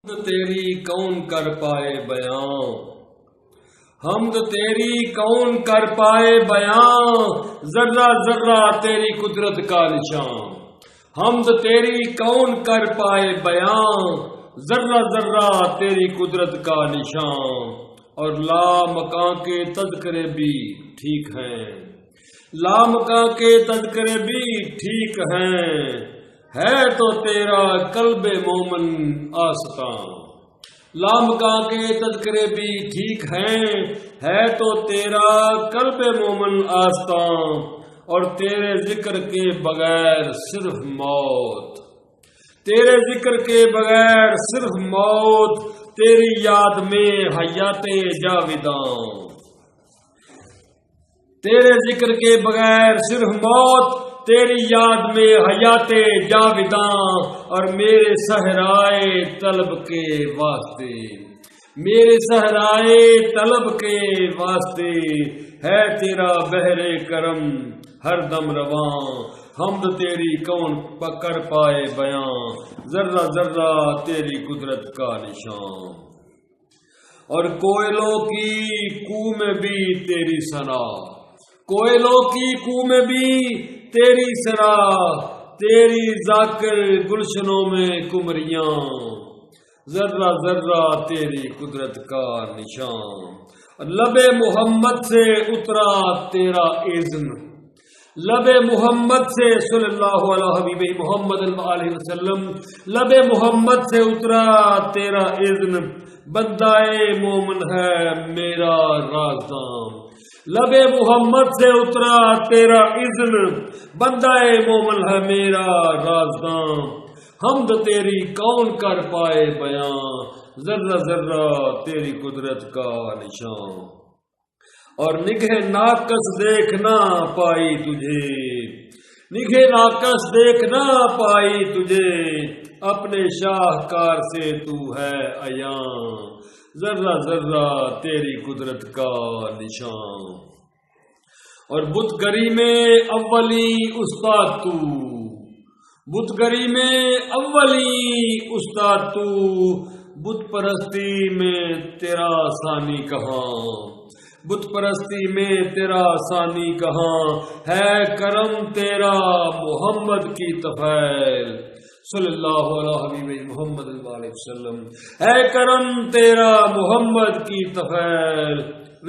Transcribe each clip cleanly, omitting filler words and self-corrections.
حمد تیری کون کر پائے بیان، حمد تیری کون کر پائے بیان، ذرہ ذرہ تیری قدرت کا نشان۔ حمد تیری کون کر پائے بیان، ذرہ ذرہ تیری قدرت کا نشان۔ اور لامکاں کے تذکرے بھی ٹھیک ہیں، لامکاں کے تذکرے بھی ٹھیک ہیں، ہے تو تیرا قلب مومن آستاں۔ لامکاں کے تذکرے بھی ٹھیک ہیں، ہے تو تیرا قلب مومن آستاں۔ اور تیرے ذکر کے بغیر صرف موت، تیرے ذکر کے بغیر صرف موت، تیری یاد میں حیات جاویداں۔ تیرے ذکر کے بغیر صرف موت، تیری یاد میں حیات جاویداں۔ اور میرے صحرائے طلب کے واسطے، میرے صحرائے طلب کے واسطے، ہے تیرا بحر کرم ہر دم رواں۔ حمد تیری کون کر پائے بیان، ذرہ ذرہ تیری قدرت کا نشان۔ اور کوئلوں کی کوہ میں بھی تیری ثنا، کوئلوں کی کوہ میں بھی تیری ثنا، تیری ذاکر گلشنوں میں کمریاں، ذرہ ذرہ تیری قدرت کا نشان۔ لب محمد سے اترا تیرا اذن، لب محمد سے صلی اللہ علیہ حبیب محمد علیہ وسلم، لب محمد سے اترا تیرا اذن، بندائے مومن ہے میرا رازداں۔ لب محمد سے اترا تیرا اذن، بندائے مومن ہے میرا رازداں۔ حمد تیری کون کر پائے بیان، ذرہ ذرہ تیری قدرت کا نشان۔ اور نگہ ناقص دیکھ نہ پائی تجھے، نگہ ناقص دیکھ نہ پائی تجھے، اپنے شاہکار سے تو ہے عیاں، ذرہ ذرہ تیری قدرت کا نشان۔ اور بت گری میں اولی استاد تو، بت گری میں اولی استاد تو، بت پرستی میں تیرا ثانی کہاں، بت پرستی میں تیرا ثانی کہاں، ہے کرم تیرا محمد کی طفیل صلی اللہ علیہ حبیب محمد علیہ وسلم، ہے کرم تیرا محمد کی طفیل،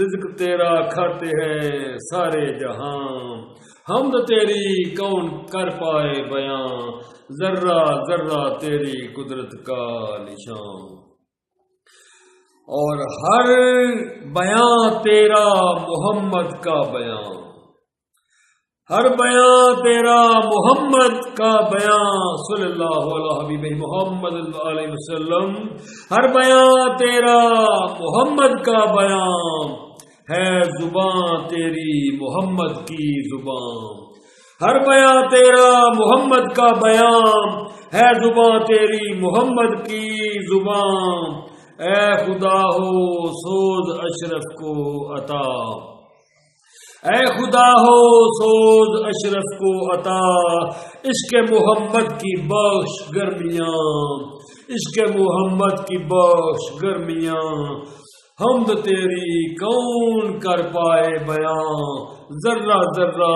رزق تیرا کھاتے ہیں سارے جہاں۔ حمد تیری کون کر پائے بیان، ذرہ ذرہ تیری قدرت کا نشان۔ اور ہر بیان تیرا محمد کا بیان، ہر بیان تیرا محمد کا بیان صلی اللہ علیہ حبیب محمد علیہ وسلم، ہر بیان تیرا محمد کا بیان، ہے زبان تیری محمد کی زبان۔ ہر بیان تیرا محمد کا بیان، ہے زبان تیری محمد کی زبان۔ اے خدا ہو سوز اشرف کو عطا، اے خدا ہو سوز اشرف کو عطا، عشق محمد کی بخش گرمیاں، عشق محمد کی بخش گرمیاں۔ حمد تیری کون کر پائے بیان، ذرہ ذرہ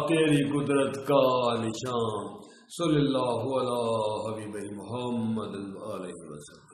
تیری قدرت کا نشان، صلی اللہ علیہ حبیب محمد علیہ وسلم۔